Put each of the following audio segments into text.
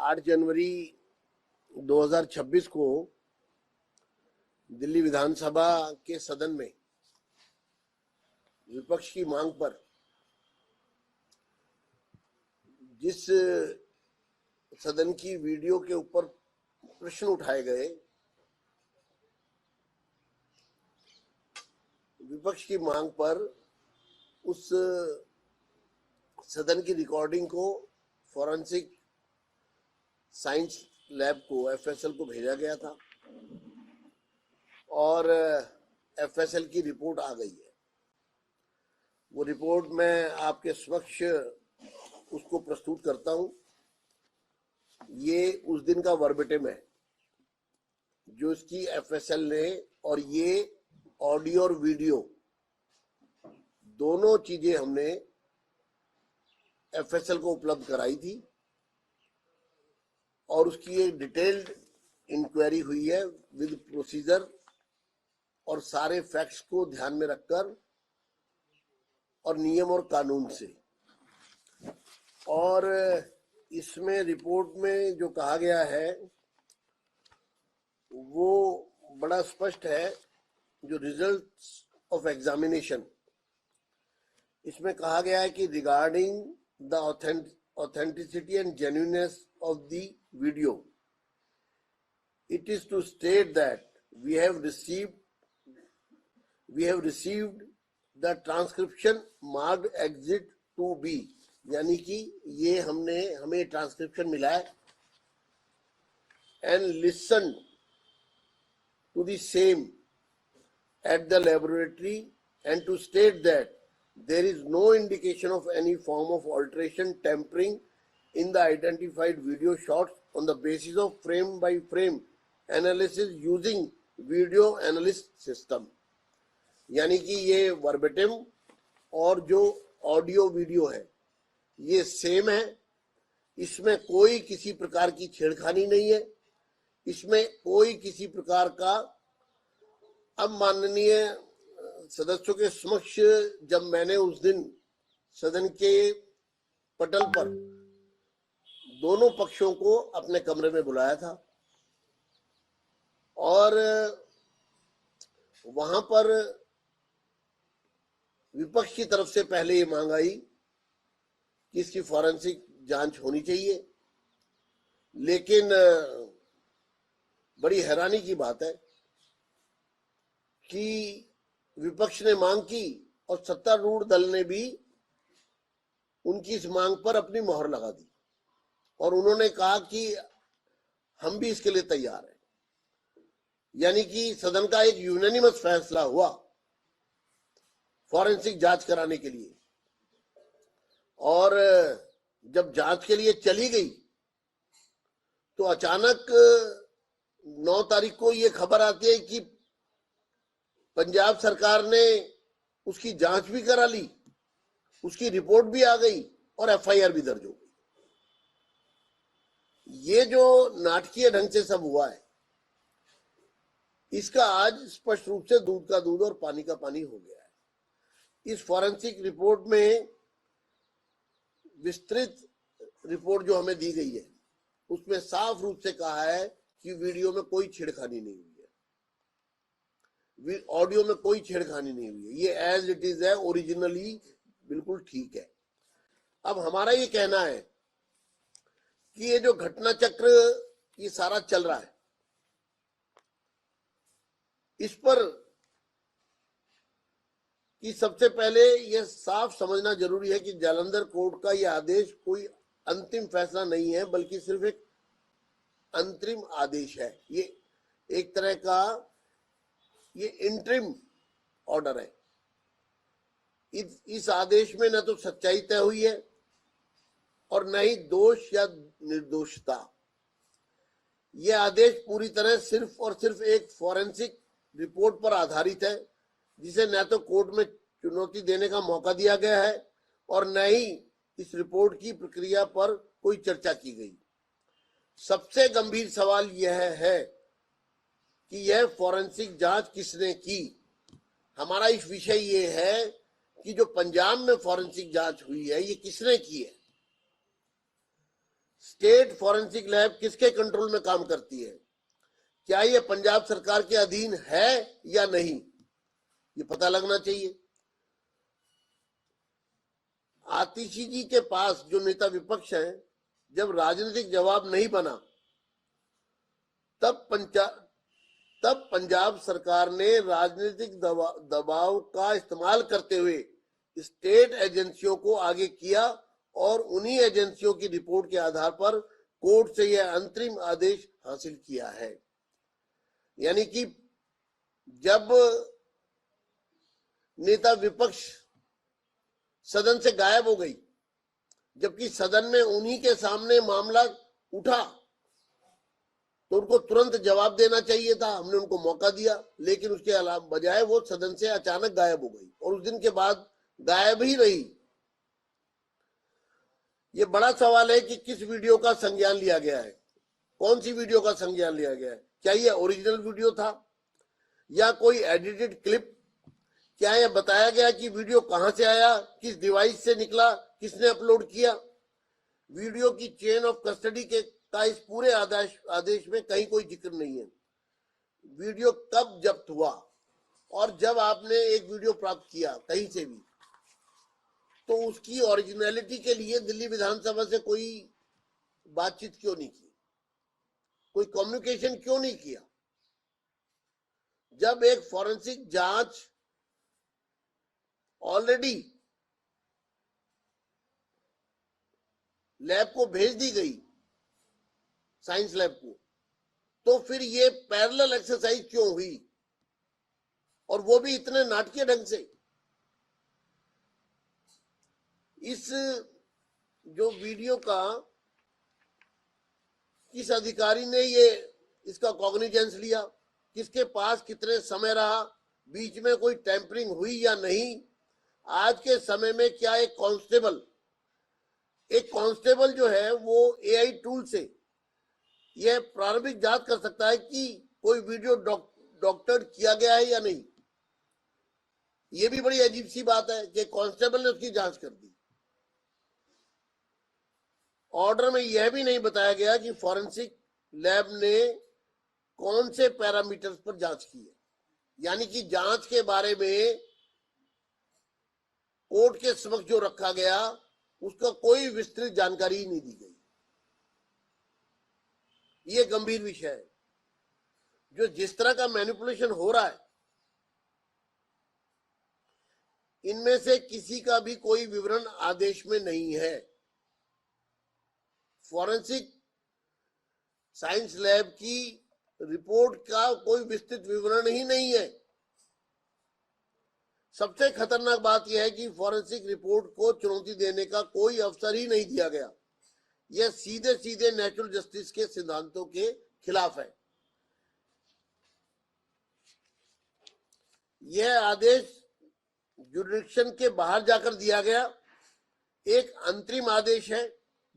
8 जनवरी 2026 को दिल्ली विधानसभा के सदन में विपक्ष की मांग पर जिस सदन की वीडियो के ऊपर प्रश्न उठाए गए, विपक्ष की मांग पर उस सदन की रिकॉर्डिंग को फॉरेंसिक साइंस लैब को, एफएसएल को भेजा गया था और एफएसएल की रिपोर्ट आ गई है। वो रिपोर्ट मैं आपके समक्ष उसको प्रस्तुत करता हूं। ये उस दिन का वर्बेटिम है जो इसकी एफएसएल ने, और ये ऑडियो और वीडियो दोनों चीजें हमने एफएसएल को उपलब्ध कराई थी और उसकी एक डिटेल्ड इंक्वायरी हुई है विद प्रोसीजर और सारे फैक्ट्स को ध्यान में रखकर और नियम और कानून से। और इसमें रिपोर्ट में जो कहा गया है वो बड़ा स्पष्ट है। जो रिजल्ट्स ऑफ एग्जामिनेशन, इसमें कहा गया है कि regarding the authenticity and genuineness of the video, it is to state that we have received the transcription marked exit 2B, यानी कि ये हमें ट्रांसक्रिप्शन मिला है, and listen to the same at the laboratory, and to state that there is no indication of any form of alteration, tampering in the identified video shots on the basis of frame by frame analysis using video analyst system। यानी कि ये verbatim और जो audio video है ये same है, इसमें कोई किसी प्रकार की छेड़खानी नहीं है, इसमें कोई किसी प्रकार का। अब माननीय सदस्यों के समक्ष जब मैंने उस दिन सदन के पटल पर दोनों पक्षों को अपने कमरे में बुलाया था और वहां पर विपक्ष की तरफ से पहले ये मांग आई कि इसकी फॉरेंसिक जांच होनी चाहिए, लेकिन बड़ी हैरानी की बात है कि विपक्ष ने मांग की और सत्तारूढ़ दल ने भी उनकी इस मांग पर अपनी मोहर लगा दी और उन्होंने कहा कि हम भी इसके लिए तैयार हैं। यानी कि सदन का एक यूनानिमस फैसला हुआ फॉरेंसिक जांच कराने के लिए। और जब जांच के लिए चली गई तो अचानक 9 तारीख को ये खबर आती है कि पंजाब सरकार ने उसकी जांच भी करा ली, उसकी रिपोर्ट भी आ गई और एफआईआर भी दर्ज हो गई। ये जो नाटकीय ढंग से सब हुआ है, इसका आज स्पष्ट रूप से दूध का दूध और पानी का पानी हो गया है। इस फॉरेंसिक रिपोर्ट में विस्तृत रिपोर्ट जो हमें दी गई है उसमें साफ रूप से कहा है कि वीडियो में कोई छेड़खानी नहीं हुई है, ऑडियो में कोई छेड़खानी नहीं हुई है, ये एज इट इज है, ओरिजिनली बिल्कुल ठीक है। अब हमारा ये कहना है कि ये जो घटना चक्र ये सारा चल रहा है, इस पर कि सबसे पहले ये साफ समझना जरूरी है कि जालंधर कोर्ट का ये आदेश कोई अंतिम फैसला नहीं है, बल्कि सिर्फ एक अंतरिम आदेश है। ये एक तरह का ये इंटरिम ऑर्डर है। इस आदेश में न तो सच्चाई तय हुई है और न ही दोष या निर्दोषता। यह आदेश पूरी तरह सिर्फ और सिर्फ एक फॉरेंसिक रिपोर्ट पर आधारित है, जिसे न तो कोर्ट में चुनौती देने का मौका दिया गया है और न ही इस रिपोर्ट की प्रक्रिया पर कोई चर्चा की गई। सबसे गंभीर सवाल यह है कि यह फॉरेंसिक जांच किसने की। हमारा इस विषय ये है कि जो पंजाब में फॉरेंसिक जांच हुई है ये किसने की है। स्टेट फॉरेंसिक लैब किसके कंट्रोल में काम करती है, क्या ये पंजाब सरकार के अधीन है या नहीं, ये पता लगना चाहिए। आतिशी जी के पास जो नेता विपक्ष हैं, जब राजनीतिक जवाब नहीं बना तब पंजाब सरकार ने राजनीतिक दबाव का इस्तेमाल करते हुए स्टेट एजेंसियों को आगे किया और उन्हीं एजेंसियों की रिपोर्ट के आधार पर कोर्ट से यह अंतरिम आदेश हासिल किया है। यानी कि जब नेता विपक्ष सदन से गायब हो गई, जबकि सदन में उन्हीं के सामने मामला उठा, तो उनको तुरंत जवाब देना चाहिए था। हमने उनको मौका दिया, लेकिन उसके अलावा बजाय वो सदन से अचानक गायब हो गई और उस दिन के बाद गायब ही रही। ये बड़ा सवाल है कि किस वीडियो का संज्ञान लिया गया है, कौन सी वीडियो का संज्ञान लिया गया है। क्या ये ओरिजिनल वीडियो था या कोई एडिटेड क्लिप? क्या यह बताया गया कि वीडियो कहां से आया, किस डिवाइस से निकला, किसने अपलोड किया? वीडियो की चेन ऑफ कस्टडी के का इस पूरे आदेश में कहीं कोई जिक्र नहीं है। वीडियो कब जब्त हुआ, और जब आपने एक वीडियो प्राप्त किया कहीं से भी, तो उसकी ओरिजिनलिटी के लिए दिल्ली विधानसभा से कोई बातचीत क्यों नहीं की, कोई कम्युनिकेशन क्यों नहीं किया? जब एक फॉरेंसिक जांच ऑलरेडी लैब को भेज दी गई, साइंस लैब को, तो फिर ये पैरेलल एक्सरसाइज क्यों हुई, और वो भी इतने नाटकीय ढंग से? इस जो वीडियो का किस अधिकारी ने ये इसका कॉग्निजेंस लिया, किसके पास कितने समय रहा, बीच में कोई टैंपरिंग हुई या नहीं? आज के समय में क्या एक कांस्टेबल जो है वो एआई टूल से यह प्रारंभिक जांच कर सकता है कि कोई वीडियो डॉक्टर किया गया है या नहीं? ये भी बड़ी अजीब सी बात है कि कांस्टेबल ने उसकी जांच कर दी। ऑर्डर में यह भी नहीं बताया गया कि फॉरेंसिक लैब ने कौन से पैरामीटर्स पर जांच की है, यानी कि जांच के बारे में कोर्ट के समक्ष जो रखा गया उसका कोई विस्तृत जानकारी नहीं दी गई। ये गंभीर विषय है। जो जिस तरह का मैनिपुलेशन हो रहा है, इनमें से किसी का भी कोई विवरण आदेश में नहीं है। फॉरेंसिक साइंस लैब की रिपोर्ट का कोई विस्तृत विवरण ही नहीं है। सबसे खतरनाक बात यह है कि फॉरेंसिक रिपोर्ट को चुनौती देने का कोई अवसर ही नहीं दिया गया। यह सीधे सीधे नेचुरल जस्टिस के सिद्धांतों के खिलाफ है। यह आदेश जुरिडिक्शन के बाहर जाकर दिया गया एक अंतरिम आदेश है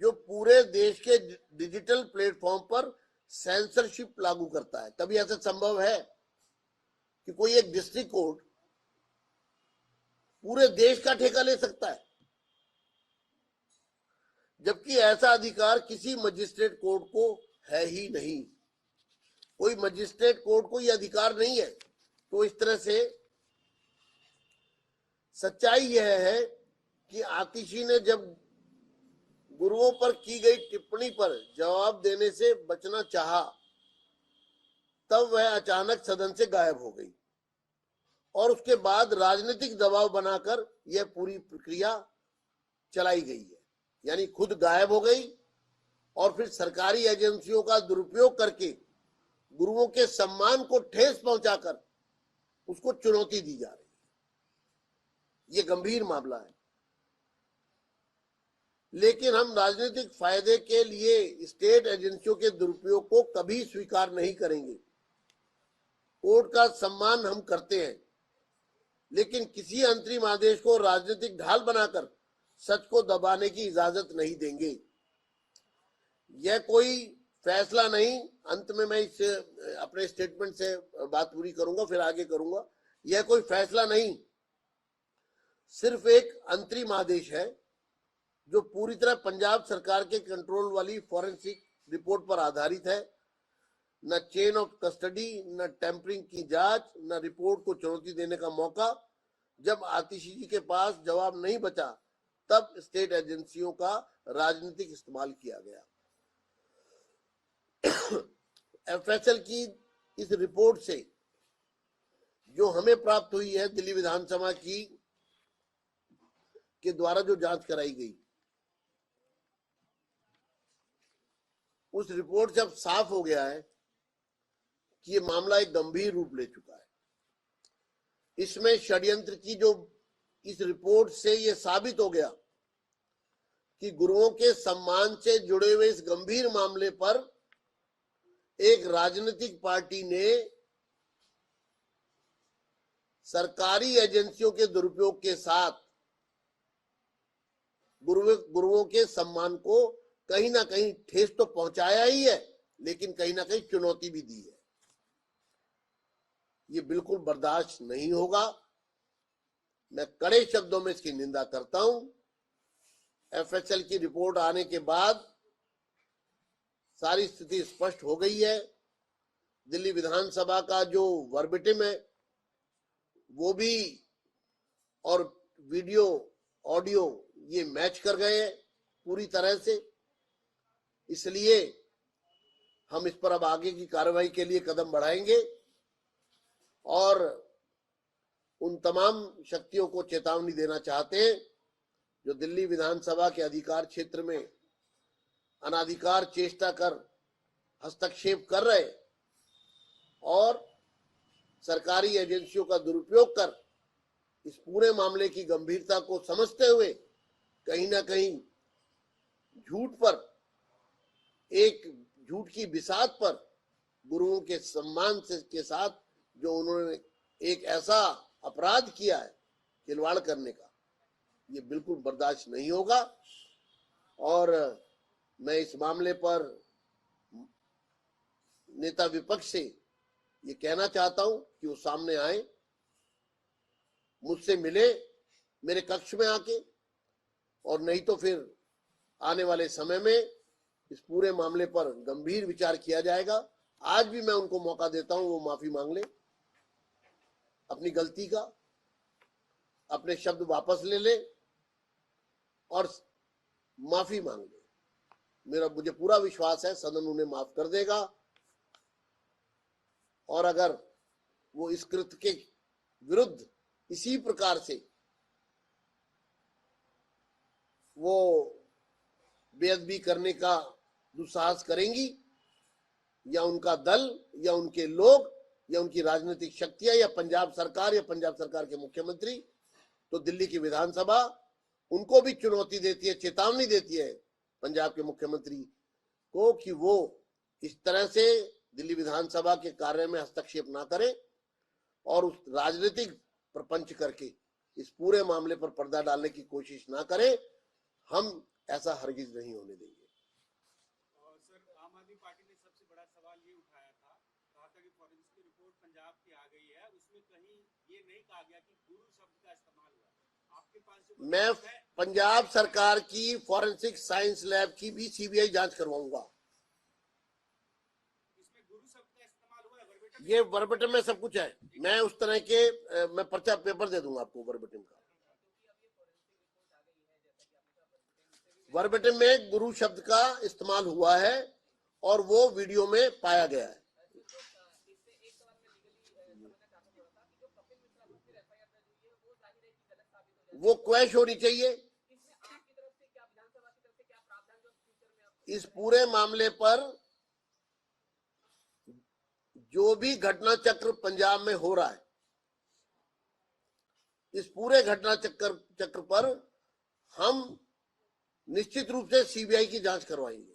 जो पूरे देश के डिजिटल प्लेटफॉर्म पर सेंसरशिप लागू करता है। तभी ऐसा संभव है कि कोई एक डिस्ट्रिक्ट कोर्ट पूरे देश का ठेका ले सकता है, जबकि ऐसा अधिकार किसी मजिस्ट्रेट कोर्ट को है ही नहीं। कोई मजिस्ट्रेट कोर्ट को यह अधिकार नहीं है। तो इस तरह से सच्चाई यह है कि आतिशी ने जब गुरुओं पर की गई टिप्पणी पर जवाब देने से बचना चाहा, तब वह अचानक सदन से गायब हो गई और उसके बाद राजनीतिक दबाव बनाकर यह पूरी प्रक्रिया चलाई गई है। यानी खुद गायब हो गई और फिर सरकारी एजेंसियों का दुरुपयोग करके गुरुओं के सम्मान को ठेस पहुंचाकर उसको चुनौती दी जा रही है। ये गंभीर मामला है। लेकिन हम राजनीतिक फायदे के लिए स्टेट एजेंसियों के दुरुपयोग को कभी स्वीकार नहीं करेंगे। कोर्ट का सम्मान हम करते हैं, लेकिन किसी अंतरिम आदेश को राजनीतिक ढाल बनाकर सच को दबाने की इजाजत नहीं देंगे। यह कोई फैसला नहीं, अंत में मैं इस अपने स्टेटमेंट से बात पूरी करूंगा, फिर आगे करूंगा। यह कोई फैसला नहीं, सिर्फ एक अंतरिम आदेश है जो पूरी तरह पंजाब सरकार के कंट्रोल वाली फॉरेंसिक रिपोर्ट पर आधारित है। न चेन ऑफ कस्टडी, न टेम्परिंग की जांच, न रिपोर्ट को चुनौती देने का मौका। जब आतिशी जी के पास जवाब नहीं बचा तब स्टेट एजेंसियों का राजनीतिक इस्तेमाल किया गया। एफएसएल की इस रिपोर्ट से जो हमें प्राप्त हुई है दिल्ली विधानसभा की के द्वारा जो जांच कराई गई, उस रिपोर्ट से अब साफ हो गया है कि ये मामला एक गंभीर रूप ले चुका है। इसमें षड्यंत्र की जो इस रिपोर्ट से ये साबित हो गया कि गुरुओं के सम्मान से जुड़े हुए इस गंभीर मामले पर एक राजनीतिक पार्टी ने सरकारी एजेंसियों के दुरुपयोग के साथ गुरुओं के सम्मान को कहीं ना कहीं ठेस तो पहुंचाया ही है, लेकिन कहीं ना कहीं चुनौती भी दी है। ये बिल्कुल बर्दाश्त नहीं होगा। मैं कड़े शब्दों में इसकी निंदा करता हूं। एफएसएल की रिपोर्ट आने के बाद सारी स्थिति स्पष्ट हो गई है। दिल्ली विधानसभा का जो वर्बिटिम है वो भी और वीडियो ऑडियो ये मैच कर गए हैं पूरी तरह से। इसलिए हम इस पर अब आगे की कार्रवाई के लिए कदम बढ़ाएंगे और उन तमाम शक्तियों को चेतावनी देना चाहते हैं जो दिल्ली विधानसभा के अधिकार क्षेत्र में अनाधिकार चेष्टा कर हस्तक्षेप कर रहे और सरकारी एजेंसियों का दुरुपयोग कर इस पूरे मामले की गंभीरता को समझते हुए कहीं ना कहीं झूठ पर, एक झूठ की बिसात पर गुरुओं के सम्मान से के साथ जो उन्होंने एक ऐसा अपराध किया है खिलवाड़ करने का, ये बिल्कुल बर्दाश्त नहीं होगा। और मैं इस मामले पर नेता विपक्ष से ये कहना चाहता हूं कि वो सामने आए, मुझसे मिले मेरे कक्ष में आके, और नहीं तो फिर आने वाले समय में इस पूरे मामले पर गंभीर विचार किया जाएगा। आज भी मैं उनको मौका देता हूं, वो माफी मांग ले अपनी गलती का, अपने शब्द वापस ले ले और माफी मांग ले। मुझे पूरा विश्वास है सदन उन्हें माफ कर देगा। और अगर वो इस कृत्य के विरुद्ध इसी प्रकार से वो बेअदबी करने का दुस्साहस करेंगी, या उनका दल या उनके लोग या उनकी राजनीतिक शक्तियां या पंजाब सरकार के मुख्यमंत्री, तो दिल्ली की विधानसभा उनको भी चुनौती देती है, चेतावनी देती है पंजाब के मुख्यमंत्री को कि वो इस तरह से दिल्ली विधानसभा के कार्य में हस्तक्षेप ना करे और उस राजनीतिक प्रपंच करके इस पूरे मामले पर पर्दा डालने की कोशिश ना करे। हम ऐसा हरगिज नहीं होने देंगे। सर, आम आदमी पार्टी ने सबसे बड़ा सवाल ये उठाया था, कहा था कि फॉरेंसिक रिपोर्ट पंजाब की आ गई है, उसमें कहीं ये नहीं कहा गया कि गुरु शब्द का इस्तेमाल हुआ। आपके पास मैं पंजाब सरकार की फॉरेंसिक साइंस लैब की भी सीबीआई जांच करवाऊंगा। इसमें गुरु शब्द का इस्तेमाल हुआ है, ये वर्बटिम में सब कुछ है। मैं उस तरह के मैं पर्चा पेपर दे दूंगा आपको वर्बटिम का। वर्बटिम में गुरु शब्द का इस्तेमाल हुआ है और वो वीडियो में पाया गया है। वो क्वैश होनी चाहिए। इस पूरे मामले पर जो भी घटना चक्र पंजाब में हो रहा है, इस पूरे घटना चक्र पर हम निश्चित रूप से सीबीआई की जांच करवाएंगे।